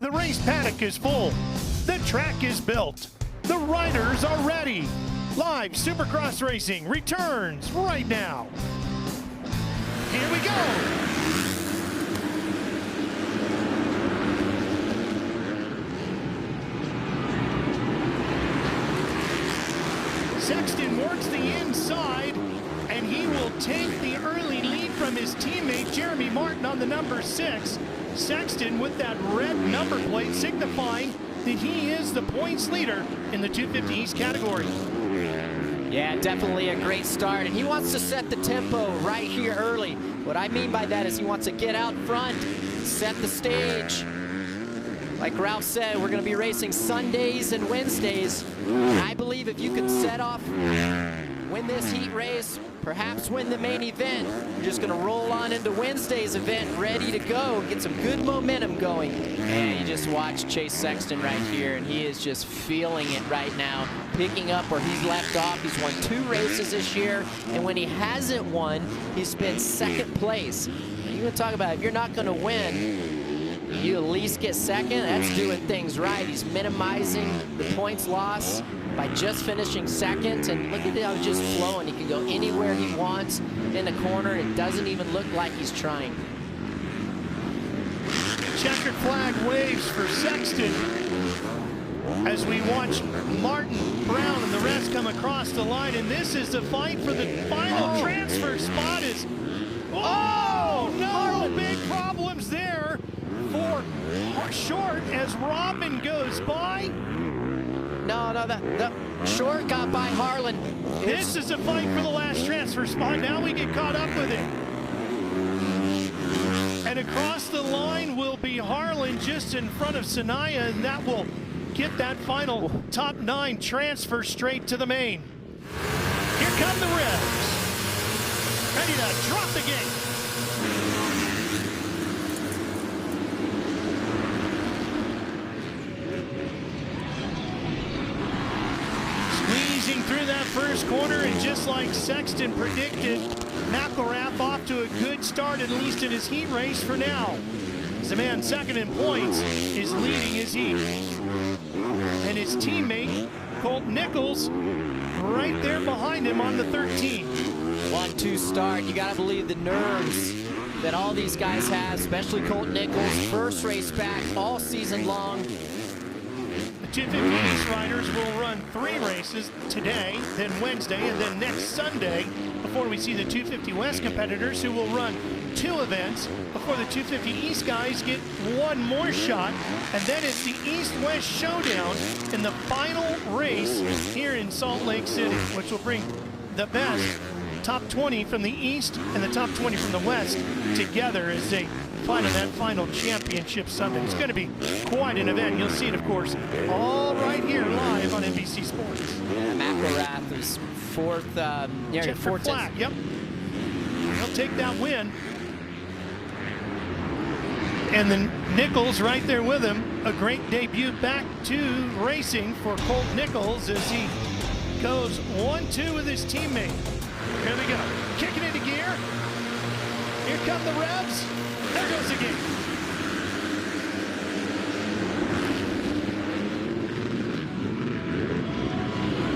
The race paddock is full. The track is built. The riders are ready. Live Supercross racing returns right now. Here we go. Sexton works the inside, and he will take the early lead from his teammate Jeremy Martin on the number 6. Sexton with that red number plate signifying that he is the points leader in the 250 East category. Yeah, definitely a great start, and he wants to set the tempo right here early. What I mean by that is he wants to get out front, set the stage. Like Ralph said, we're going to be racing Sundays and Wednesdays. I believe if you can set off, win this heat race, perhaps win the main event, you're just going to roll on into Wednesday's event ready to go, get some good momentum going. And you just watch Chase Sexton right here, and he is just feeling it right now, picking up where he's left off. He's won 2 races this year, and when he hasn't won, he's been 2nd place. And you can talk about if you're not going to win, you at least get 2nd. That's doing things right. He's minimizing the points loss by just finishing 2nd, and look at how he's just flowing. He can go anywhere he wants in the corner. It doesn't even look like he's trying. Checkered flag waves for Sexton as we watch Martin, Brown, and the rest come across the line, and this is the fight for the final transfer spot. Oh no, big problems there for Short as Robin goes by. No, the Short got by Harlan. This is a fight for the last transfer spot. Now we get caught up with it. And across the line will be Harlan just in front of Sanaya, and that will get that final top 9 transfer straight to the main. Here come the Revs. Ready to drop the gate. Through that first corner, and just like Sexton predicted, McElrath off to a good start, at least in his heat race for now. The man 2nd in points is leading his heat. And his teammate, Colt Nichols, right there behind him on the 13. 1-2 start. You gotta believe the nerves that all these guys have, especially Colt Nichols. First race back all season long. 250 East riders will run 3 races today, then Wednesday, and then next Sunday before we see the 250 West competitors who will run 2 events before the 250 East guys get 1 more shot. And then it's the East-West showdown in the final race here in Salt Lake City, which will bring the best top 20 from the East and the top 20 from the West together as they fight in that final championship Sunday. It's going to be quite an event. You'll see it, of course, all right here live on NBC Sports. Yeah, McElrath is 4th, near 4th flag. Yep. He'll take that win. And then Nichols right there with him. A great debut back to racing for Colt Nichols as he goes 1-2 with his teammate. Here they go. Kicking into gear. Here come the Revs. There goes the gate.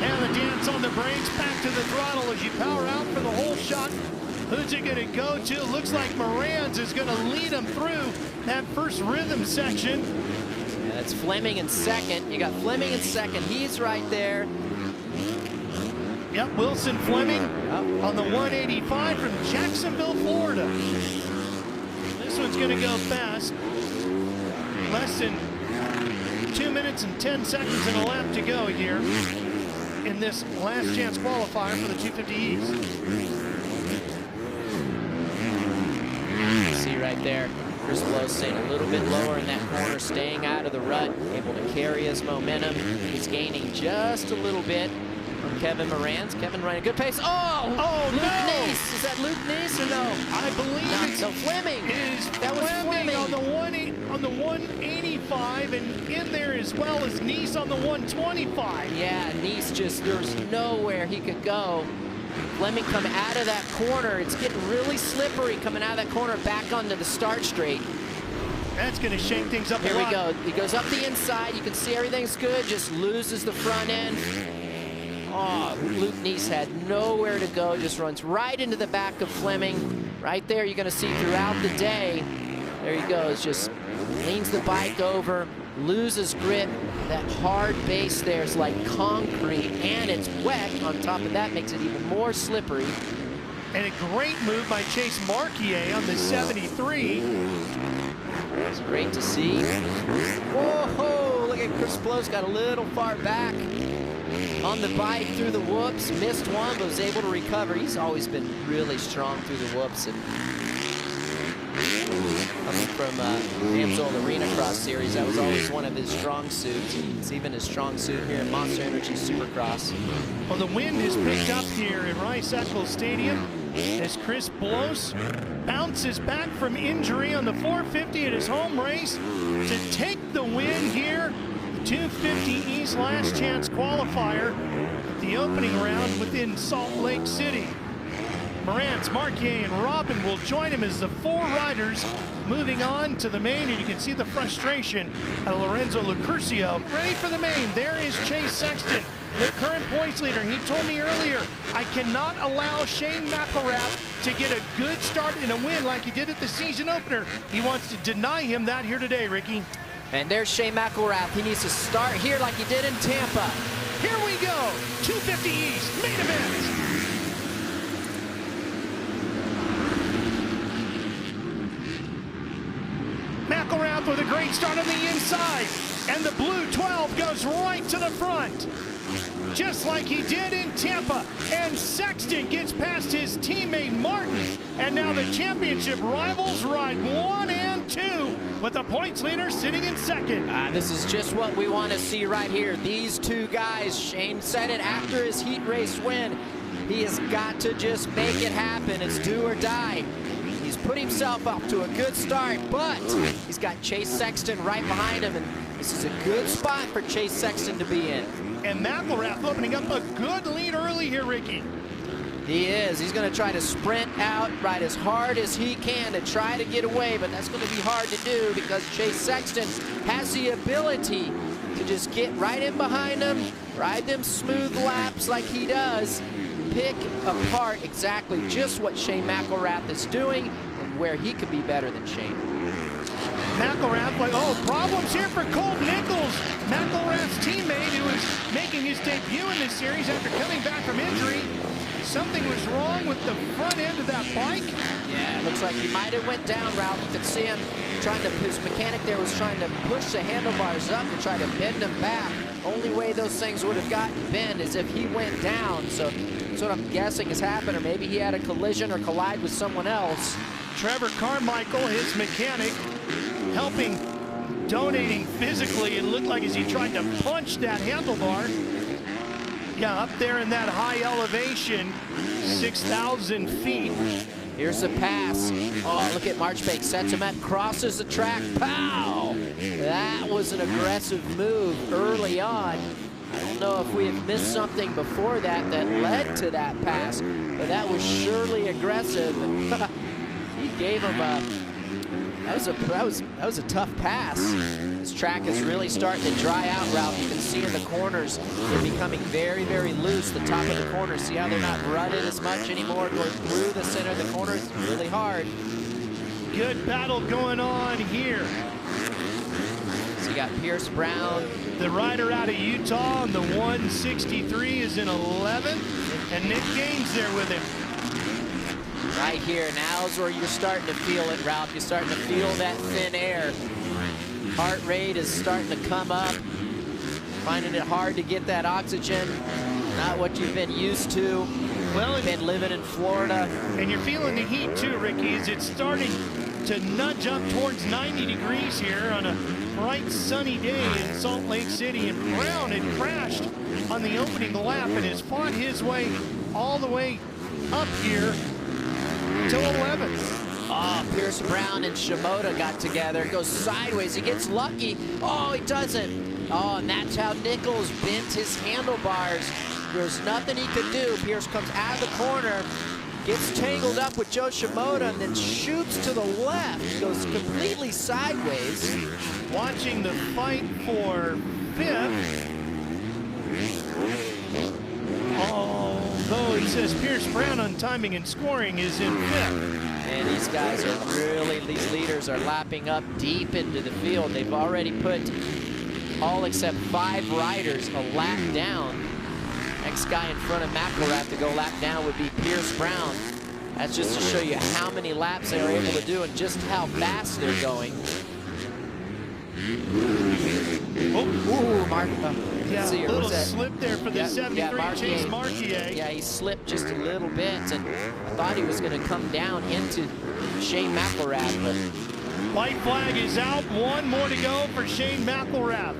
And the dance on the brakes, back to the throttle as you power out for the whole shot. Who's it going to go to? Looks like Moranz is going to lead him through that first rhythm section. Yeah, that's Fleming in 2nd. You got Fleming in 2nd. He's right there. Yep, Wilson Fleming on the 185 from Jacksonville, Florida. This one's going to go fast. Less than 2 minutes and 10 seconds and a lap to go here in this last chance qualifier for the 250 East. See right there, Chris Lowe staying a little bit lower in that corner, staying out of the rut, able to carry his momentum. He's gaining just a little bit from Kevin Moranz. Kevin running a good pace. Oh, Luke Neese. Is that Luke Neese or no? I believe it's so Fleming. That was Fleming on the 185, and in there as well as Neese on the 125. Yeah, Neese just, there's nowhere he could go. Fleming come out of that corner. It's getting really slippery coming out of that corner back onto the start straight. That's going to shake things up a lot. Here we go. He goes up the inside. You can see everything's good. Just loses the front end. Oh, Luke Neese had nowhere to go. Just runs right into the back of Fleming. Right there, you're going to see throughout the day. There he goes. Just leans the bike over, loses grip. That hard base there is like concrete, and it's wet. On top of that, makes it even more slippery. And a great move by Chase Marquier on the 73. It's great to see. Whoa, look at Chris Blow's got a little far back on the bike through the whoops. Missed one, but was able to recover. He's always been really strong through the whoops. And coming from Amsoil Arena Cross Series, that was always one of his strong suits. It's even his strong suit here at Monster Energy Supercross. Well, the wind is picked up here at Rice-Eccles Stadium as Chris Blows bounces back from injury on the 450 at his home race to take the win here. 250 East Last Chance qualifier, the opening round within Salt Lake City. Morantz, Marquier, and Robin will join him as the 4 riders moving on to the main, and you can see the frustration of Lorenzo Lucurcio. Ready for the main. There is Chase Sexton, the current points leader. He told me earlier, I cannot allow Shane McElrath to get a good start and a win like he did at the season opener. He wants to deny him that here today, Ricky. And there's Shane McElrath. He needs to start here like he did in Tampa. Here we go, 250 East, main event. McElrath with a great start on the inside, and the blue 12 goes right to the front, just like he did in Tampa. And Sexton gets past his teammate Martin, and now the championship rivals ride 1 and 2 with the points leader sitting in second. This is just what we want to see right here. These 2 guys, Shane said it after his heat race win, he has got to just make it happen. It's do or die. He's put himself up to a good start, but he's got Chase Sexton right behind him, and this is a good spot for Chase Sexton to be in. And McElrath opening up a good lead early here, Ricky. He is. He's going to try to sprint out, ride as hard as he can to try to get away, but that's going to be hard to do because Chase Sexton has the ability to just get right in behind him, ride them smooth laps like he does, pick apart exactly just what Shane McElrath is doing and where he could be better than Shane. McElrath, like, oh, problems here for Colt Nichols, McElrath's teammate who is making his debut in this series after coming back from injury. Something was wrong with the front end of that bike. Yeah, it looks like he might have went down, Ralph. You could see him trying to, his mechanic there was trying to push the handlebars up to try to bend them back. Only way those things would have gotten bent is if he went down. So that's what I'm guessing has happened, or maybe he had a collision or collide with someone else. Trevor Carmichael, his mechanic, helping, donating physically. It looked like as he tried to punch that handlebar. Yeah, up there in that high elevation, 6,000 feet. Here's the pass. Oh, look at Marchbank, sets him up, crosses the track, pow! That was an aggressive move early on. I don't know if we have missed something before that that led to that pass, but that was surely aggressive. He gave him a, that was a tough pass. This track is really starting to dry out, Ralph. You can see in the corners, they're becoming very, very loose. The top of the corners, see how they're not rutted as much anymore? Going through the center of the corners, really hard. Good battle going on here. So you got Pierce Brown. The rider out of Utah on the 163 is in 11th, and Nick Gaines there with him. Right here, now's where you're starting to feel it, Ralph. You're starting to feel that thin air. Heart rate is starting to come up. Finding it hard to get that oxygen. Not what you've been used to. Well, you've been living in Florida. And you're feeling the heat too, Ricky, as it's starting to nudge up towards 90 degrees here on a bright sunny day in Salt Lake City. And Brown had crashed on the opening lap and has fought his way all the way up here to 11th. Oh, Pierce Brown and Shimoda got together. It goes sideways. He gets lucky. Oh, he doesn't. Oh, and that's how Nichols bent his handlebars. There's nothing he could do. Pierce comes out of the corner, gets tangled up with Joe Shimoda and then shoots to the left, goes completely sideways. Watching the fight for fifth. Although it says Pierce Brown on timing and scoring is in fifth. And these guys are really, these leaders are lapping up deep into the field. They've already put all except 5 riders a lap down. Next guy in front of McElrath to go lap down would be Pierce Brown. That's just to show you how many laps they are able to do and just how fast they're going. Mark. Yeah, a little slip there for the 73, Chase Marquier. Yeah, he slipped just a little bit, and I thought he was going to come down into Shane McElrath. But white flag is out. 1 more to go for Shane McElrath.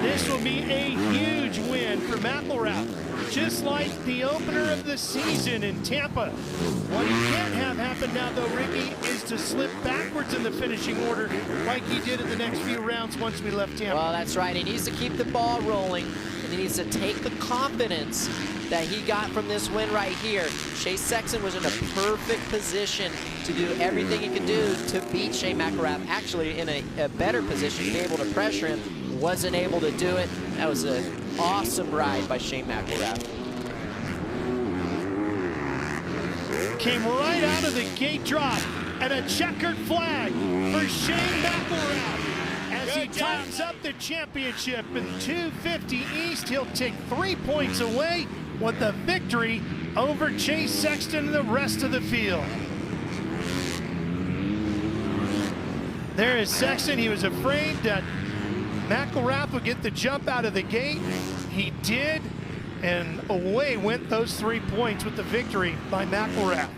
This will be a huge win for McElrath. Just like the opener of the season in Tampa. What he can't have happen now, though, Ricky, is to slip backwards in the finishing order like he did in the next few rounds once we left Tampa. Well, that's right. He needs to keep the ball rolling, and he needs to take the confidence that he got from this win right here. Chase Sexton was in a perfect position to do everything he could do to beat Shane McElrath. Actually, in a better position to be able to pressure him. Wasn't able to do it. That was an awesome ride by Shane McElrath. Came right out of the gate drop, and a checkered flag for Shane McElrath. As he ties up the championship in 250 East, he'll take 3 points away with the victory over Chase Sexton and the rest of the field. There is Sexton. He was afraid that McElrath would get the jump out of the gate. He did, and away went those 3 points with the victory by McElrath.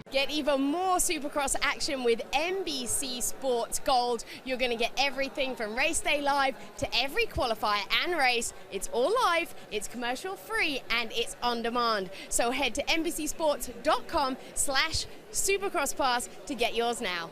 Get even more Supercross action with NBC Sports Gold. You're going to get everything from race day live to every qualifier and race. It's all live, it's commercial free, and it's on demand. So head to NBCsports.com/Supercross Pass to get yours now.